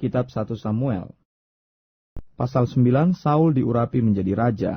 Kitab 1 Samuel. Pasal 9, Saul diurapi menjadi raja.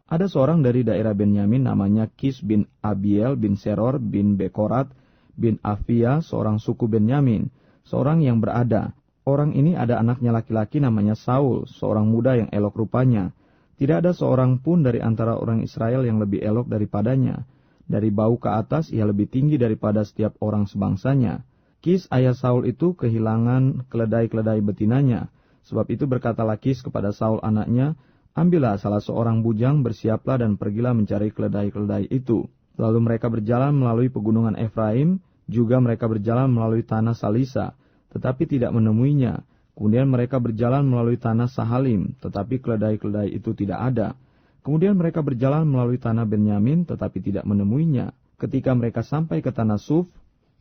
Ada seorang dari daerah Benyamin namanya Kis bin Abiel bin Seror bin Bekorat bin Afia, seorang suku Benyamin, seorang yang berada. Orang ini ada anaknya laki-laki namanya Saul, seorang muda yang elok rupanya. Tidak ada seorang pun dari antara orang Israel yang lebih elok daripadanya. Dari bau ke atas ia lebih tinggi daripada setiap orang sebangsanya. Kis ayah Saul itu kehilangan keledai-keledai betinanya. Sebab itu berkatalah Kis kepada Saul anaknya, ambillah salah seorang bujang, bersiaplah dan pergilah mencari keledai-keledai itu. Lalu mereka berjalan melalui pegunungan Efraim, juga mereka berjalan melalui tanah Salisa, tetapi tidak menemuinya. Kemudian mereka berjalan melalui tanah Sahalim, tetapi keledai-keledai itu tidak ada. Kemudian mereka berjalan melalui tanah Benyamin, tetapi tidak menemuinya. Ketika mereka sampai ke tanah Suf,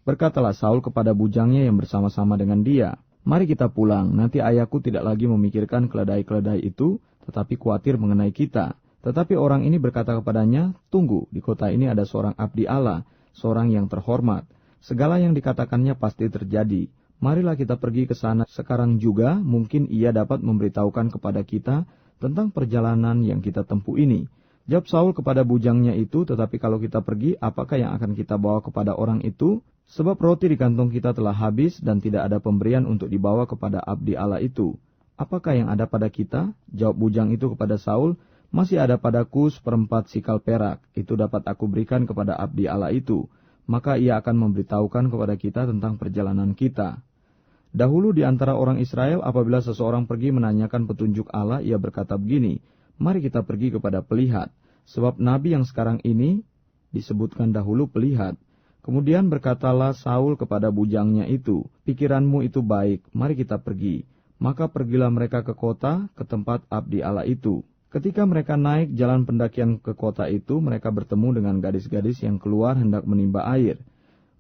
berkatalah Saul kepada bujangnya yang bersama-sama dengan dia, mari kita pulang, nanti ayahku tidak lagi memikirkan keledai-keledai itu, tetapi khawatir mengenai kita. Tetapi orang ini berkata kepadanya, tunggu, di kota ini ada seorang abdi Allah, seorang yang terhormat. Segala yang dikatakannya pasti terjadi. Marilah kita pergi ke sana sekarang juga, mungkin ia dapat memberitahukan kepada kita tentang perjalanan yang kita tempuh ini. Jawab Saul kepada bujangnya itu, tetapi kalau kita pergi, apakah yang akan kita bawa kepada orang itu? Sebab roti di kantong kita telah habis dan tidak ada pemberian untuk dibawa kepada abdi Allah itu. Apakah yang ada pada kita? Jawab bujang itu kepada Saul, masih ada padaku 1/4 sikal perak, itu dapat aku berikan kepada abdi Allah itu. Maka ia akan memberitahukan kepada kita tentang perjalanan kita. Dahulu di antara orang Israel, apabila seseorang pergi menanyakan petunjuk Allah, ia berkata begini, mari kita pergi kepada pelihat. Sebab nabi yang sekarang ini disebutkan dahulu pelihat. Kemudian berkatalah Saul kepada bujangnya itu, pikiranmu itu baik, mari kita pergi. Maka pergilah mereka ke kota, ke tempat abdi Allah itu. Ketika mereka naik jalan pendakian ke kota itu, mereka bertemu dengan gadis-gadis yang keluar hendak menimba air.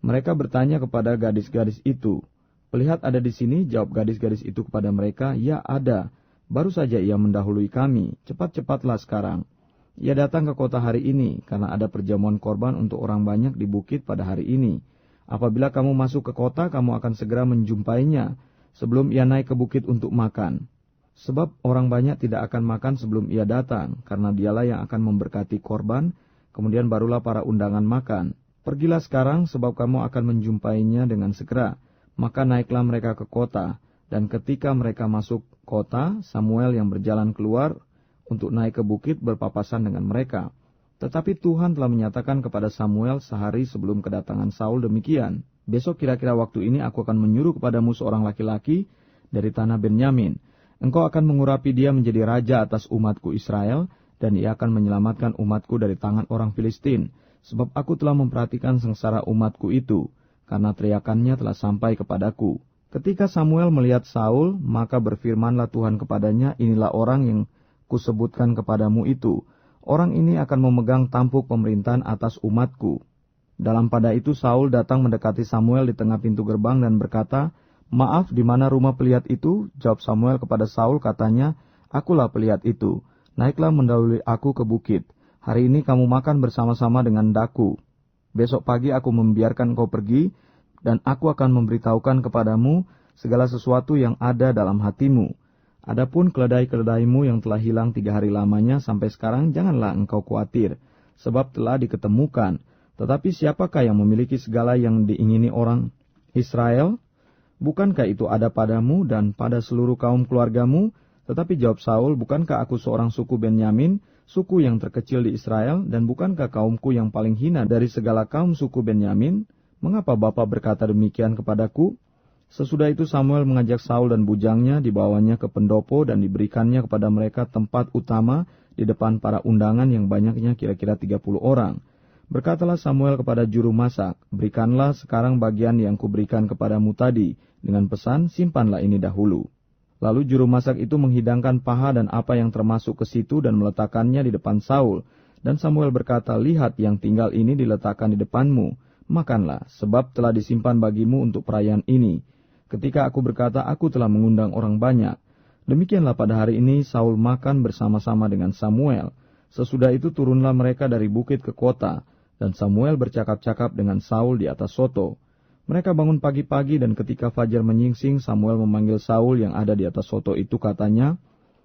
Mereka bertanya kepada gadis-gadis itu, pelihat ada di sini? Jawab gadis-gadis itu kepada mereka, ya ada. Baru saja ia mendahului kami, cepat-cepatlah sekarang. Ia datang ke kota hari ini, karena ada perjamuan korban untuk orang banyak di bukit pada hari ini. Apabila kamu masuk ke kota, kamu akan segera menjumpainya, sebelum ia naik ke bukit untuk makan. Sebab orang banyak tidak akan makan sebelum ia datang, karena dialah yang akan memberkati korban, kemudian barulah para undangan makan. Pergilah sekarang, sebab kamu akan menjumpainya dengan segera. Maka naiklah mereka ke kota, dan ketika mereka masuk kota, Samuel yang berjalan keluar untuk naik ke bukit berpapasan dengan mereka. Tetapi Tuhan telah menyatakan kepada Samuel sehari sebelum kedatangan Saul demikian, besok kira-kira waktu ini aku akan menyuruh kepadamu seorang laki-laki dari tanah Benyamin. Engkau akan mengurapi dia menjadi raja atas umatku Israel, dan ia akan menyelamatkan umatku dari tangan orang Filistin, sebab aku telah memperhatikan sengsara umatku itu, karena teriakannya telah sampai kepadaku. Ketika Samuel melihat Saul, maka berfirmanlah Tuhan kepadanya, inilah orang yang kusebutkan kepadamu itu. Orang ini akan memegang tampuk pemerintahan atas umatku. Dalam pada itu Saul datang mendekati Samuel di tengah pintu gerbang dan berkata, maaf, di mana rumah pelihat itu? Jawab Samuel kepada Saul, katanya, akulah pelihat itu. Naiklah mendahului aku ke bukit. Hari ini kamu makan bersama-sama dengan daku. Besok pagi aku membiarkan kau pergi, dan aku akan memberitahukan kepadamu segala sesuatu yang ada dalam hatimu. Adapun keledai-keledaimu yang telah hilang 3 hari lamanya sampai sekarang, janganlah engkau khawatir, sebab telah diketemukan. Tetapi siapakah yang memiliki segala yang diingini orang Israel? Bukankah itu ada padamu dan pada seluruh kaum keluargamu? Tetapi jawab Saul, bukankah aku seorang suku Benyamin, suku yang terkecil di Israel, dan bukankah kaumku yang paling hina dari segala kaum suku Benyamin? Mengapa Bapa berkata demikian kepadaku? Sesudah itu Samuel mengajak Saul dan bujangnya, dibawanya ke pendopo dan diberikannya kepada mereka tempat utama di depan para undangan yang banyaknya kira-kira 30 orang. Berkatalah Samuel kepada juru masak, berikanlah sekarang bagian yang kuberikan kepadamu tadi, dengan pesan, simpanlah ini dahulu. Lalu juru masak itu menghidangkan paha dan apa yang termasuk ke situ dan meletakkannya di depan Saul. Dan Samuel berkata, lihat yang tinggal ini diletakkan di depanmu, makanlah, sebab telah disimpan bagimu untuk perayaan ini. Ketika aku berkata, aku telah mengundang orang banyak. Demikianlah pada hari ini Saul makan bersama-sama dengan Samuel. Sesudah itu turunlah mereka dari bukit ke kota, dan Samuel bercakap-cakap dengan Saul di atas soto. Mereka bangun pagi-pagi dan ketika fajar menyingsing, Samuel memanggil Saul yang ada di atas soto itu, katanya,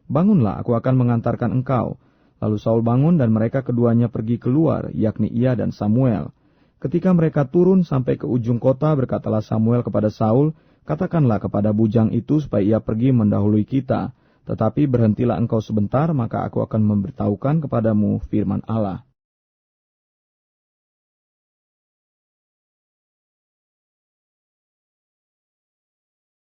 "Bangunlah, aku akan mengantarkan engkau." Lalu Saul bangun dan mereka keduanya pergi keluar, yakni ia dan Samuel. Ketika mereka turun sampai ke ujung kota, berkatalah Samuel kepada Saul, "Katakanlah kepada bujang itu supaya ia pergi mendahului kita. Tetapi berhentilah engkau sebentar, maka aku akan memberitahukan kepadamu firman Allah."